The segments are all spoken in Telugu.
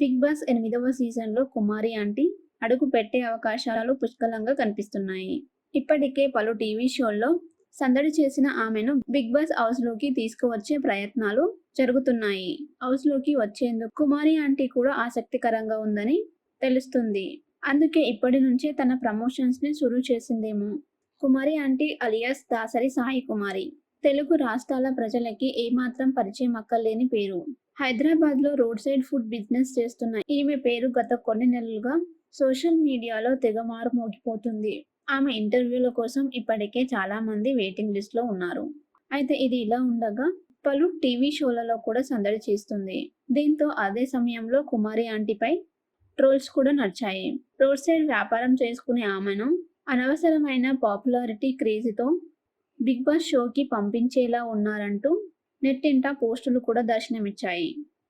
బిగ్ బాస్ 8వ సీజన్‌లో కుమారి ఆంటీ అడుగు పెట్టే అవకాశాలు పుష్కలంగా కనిపిస్తున్నాయి. ఇప్పటికే పలు టీవీ షోల్లో సందడి చేసిన ఆమెను బిగ్ బాస్ హౌస్‌లోకి తీసుకువచ్చే ప్రయత్నాలు జరుగుతున్నాయి. హౌస్‌లోకి వచ్చేందుకు కుమారి ఆంటీ కూడా ఆసక్తికరంగా ఉందని తెలుస్తుంది. అందుకే ఇప్పటి నుంచే తన ప్రమోషన్స్‌ని షురూ చేసిందేమో! కుమారి ఆంటీ అలియాస్ దాసరి సాయి కుమారి. తెలుగు రాష్ట్రాల ప్రజలకి ఏమాత్రం పరిచయం అక్కర్లేని పేరు. హైదరాబాద్‌లో రోడ్ సైడ్ ఫుడ్ బిజినెస్ చేస్తున్న ఈమె పేరు గత కొన్ని నెలలుగా సోషల్ మీడియాలో తెగ మారుమోగిపోతుంది. ఆమె ఇంటర్వ్యూల కోసం ఇప్పటికే చాలా మంది వెయిటింగ్ లిస్ట్‌లో ఉన్నారు. అయితే ఇది ఇలా ఉండగా పలు టీవీ షోలలో కూడా సందడి చేస్తుంది. దీంతో అదే సమయంలో కుమారి ఆంటీపై ట్రోల్స్ కూడా నడిచాయి. రోడ్ సైడ్ వ్యాపారం చేసుకునే ఆమెను అనవసరమైన పాపులారిటీ క్రేజ్‌తో బిగ్ బాస్ షోకి పంపించేలా ఉన్నారంటూ నెట్టింట పోస్టులు కూడా దర్శనమిచ్చాయి.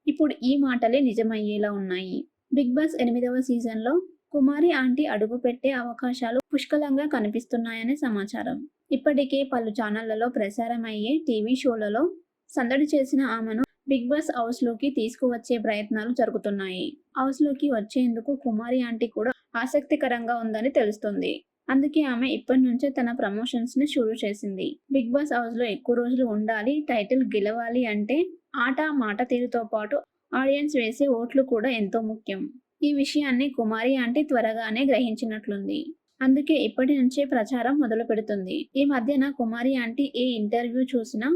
ఇప్పుడు ఈ మాటలే నిజమయ్యేలా ఉన్నాయి. బిగ్ బాస్ 8వ సీజన్‌లో కుమారి ఆంటీ అడుగుపెట్టే అవకాశాలు పుష్కలంగా కనిపిస్తున్నాయని సమాచారం. ఇప్పటికే పలు ఛానళ్లలో ప్రసారమయ్యే టీవీ షోలలో సందడి చేసిన ఆమెను బిగ్ బాస్ హౌస్‌లోకి తీసుకువచ్చే ప్రయత్నాలు జరుగుతున్నాయి. హౌస్‌లోకి వచ్చేందుకు కుమారి ఆంటీ కూడా ఆసక్తికరంగా ఉందని తెలుస్తుంది. అందుకే ఆమె ఇప్పటి నుంచే తన ప్రమోషన్స్‌ని షురూ చేసింది. బిగ్ బాస్ హౌస్‌లో ఎక్కువ రోజులు ఉండాలి, టైటిల్ గెలవాలి అంటే ఆట, మాట తీరుతో పాటు ఆడియన్స్ వేసే ఓట్లు కూడా ఎంతో ముఖ్యం. ఈ విషయాన్ని కుమారి ఆంటీ త్వరగానే గ్రహించినట్లుంది. అందుకే ఇప్పటి నుంచే ప్రచారం మొదలుపెడుతుంది. ఈ మధ్యన కుమారి ఆంటీ ఏ ఇంటర్వ్యూ చూసినా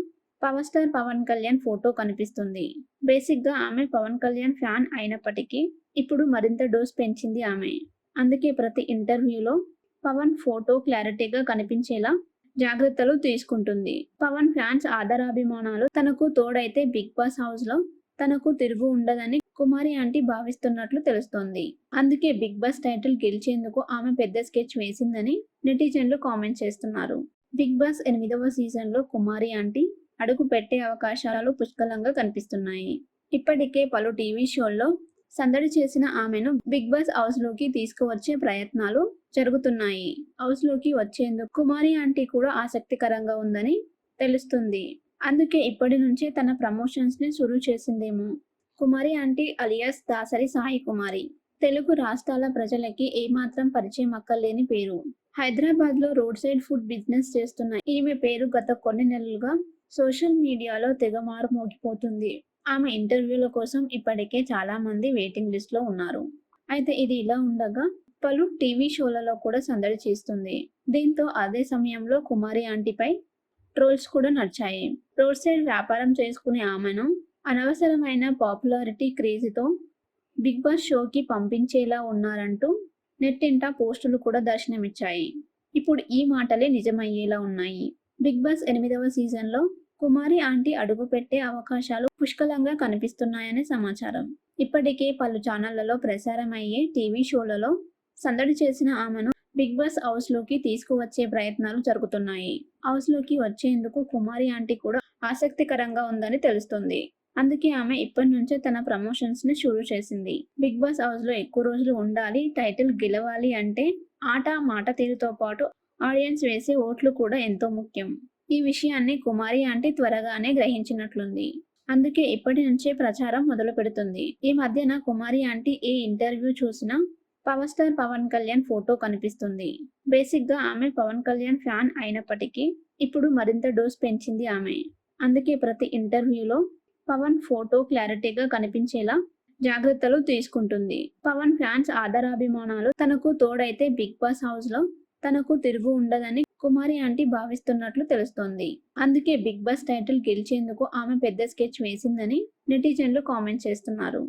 power star Pawan Kalyan photo కనిపిస్తుంది. బేసిక్‌గా ఆమె పవన్ కళ్యాణ్ ఫ్యాన్ అయినప్పటికీ ఇప్పుడు మరింత డోస్ పెంచింది ఆమె. అందుకే ప్రతి ఇంటర్వ్యూలో పవన్ ఫోటో క్లారిటీగా కనిపించేలా జాగ్రత్తలు తీసుకుంటుంది. పవన్ ఫ్యాన్స్ ఆదరాభిమానాలు తనకు తోడైతే బిగ్ బాస్ హౌస్‌లో తనకు తిరుగు ఉండదని కుమారి ఆంటీ భావిస్తున్నట్లు తెలుస్తోంది. అందుకే బిగ్ బాస్ టైటిల్ గెలిచేందుకు ఆమె పెద్ద స్కెచ్ వేసిందని నెటిజన్లు కామెంట్ చేస్తున్నారు. బిగ్ బాస్ 8వ సీజన్‌లో కుమారి ఆంటీ అడుగు పెట్టే అవకాశాలు పుష్కలంగా కనిపిస్తున్నాయి. ఇప్పటికే పలు టీవీ షోల్లో సందడి చేసిన ఆమెను బిగ్ బాస్ హౌస్‌లోకి తీసుకువచ్చే ప్రయత్నాలు జరుగుతున్నాయి. హౌస్‌లోకి వచ్చేందుకు కుమారి ఆంటీ కూడా ఆసక్తికరంగా ఉందని తెలుస్తుంది. అందుకే ఇప్పటి నుంచే తన ప్రమోషన్స్‌ని షురూ చేసిందేమో! కుమారి ఆంటీ అలియాస్ దాసరి సాయి కుమారి. తెలుగు రాష్ట్రాల ప్రజలకి ఏమాత్రం పరిచయం అక్కర్లేని పేరు. హైదరాబాద్‌లో రోడ్ సైడ్ ఫుడ్ బిజినెస్ చేస్తున్న ఈమె పేరు గత కొన్ని నెలలుగా సోషల్ మీడియాలో తెగ మారుమోగిపోతుంది. ఆమె ఇంటర్వ్యూల కోసం ఇప్పటికే చాలా మంది వెయిటింగ్ లిస్ట్‌లో ఉన్నారు. అయితే ఇది ఇలా ఉండగా పలు టీవీ షోలలో కూడా సందడి చేస్తుంది. దీంతో అదే సమయంలో కుమారి ఆంటీపై ట్రోల్స్ కూడా నడిచాయి. రోడ్ సైడ్ వ్యాపారం చేసుకునే ఆమెను అనవసరమైన పాపులారిటీ క్రేజ్‌తో బిగ్ బాస్ షోకి పంపించేలా ఉన్నారంటూ నెట్టింట పోస్టులు కూడా దర్శనమిచ్చాయి. ఇప్పుడు ఈ మాటలే నిజమయ్యేలా ఉన్నాయి. బిగ్ బాస్ 8వ సీజన్‌లో కుమారి ఆంటీ అడుగుపెట్టే అవకాశాలు పుష్కలంగా కనిపిస్తున్నాయని సమాచారం. ఇప్పటికే పలు ఛానళ్లలో ప్రసారమయ్యే టీవీ షోలలో సందడి చేసిన ఆమెను బిగ్ బాస్ హౌస్‌లోకి తీసుకువచ్చే ప్రయత్నాలు జరుగుతున్నాయి. హౌస్‌లోకి వచ్చేందుకు కుమారి ఆంటీ కూడా ఆసక్తికరంగా ఉందని తెలుస్తుంది. అందుకే ఆమె ఇప్పటి నుంచే తన ప్రమోషన్స్‌ని షురూ చేసింది. బిగ్ బాస్ హౌస్‌లో ఎక్కువ రోజులు ఉండాలి, టైటిల్ గెలవాలి అంటే ఆట, మాట తీరుతో పాటు ఆడియన్స్ వేసే ఓట్లు కూడా ఎంతో ముఖ్యం. ఈ విషయాన్ని కుమారి ఆంటీ త్వరగానే గ్రహించినట్లుంది. అందుకే ఇప్పటి నుంచే ప్రచారం మొదలుపెడుతుంది. ఈ మధ్యన కుమారి ఆంటీ ఏ ఇంటర్వ్యూ చూసినా power star Pawan Kalyan photo కనిపిస్తుంది. బేసిక్‌గా ఆమె పవన్ కళ్యాణ్ ఫ్యాన్ అయినప్పటికీ ఇప్పుడు మరింత డోస్ పెంచింది ఆమె. అందుకే ప్రతి ఇంటర్వ్యూలో పవన్ ఫోటో క్లారిటీగా కనిపించేలా జాగ్రత్తలు తీసుకుంటుంది. పవన్ ఫ్యాన్స్ ఆదరాభిమానాలు తనకు తోడైతే బిగ్ బాస్ హౌస్‌లో తనకు తిరుగు ఉండదని కుమారి ఆంటీ భావిస్తున్నట్లు తెలుస్తోంది. అందుకే బిగ్ బాస్ టైటిల్ గెలిచేందుకు ఆమె పెద్ద స్కెచ్ వేసిందని నెటిజన్లు కామెంట్ చేస్తున్నారు.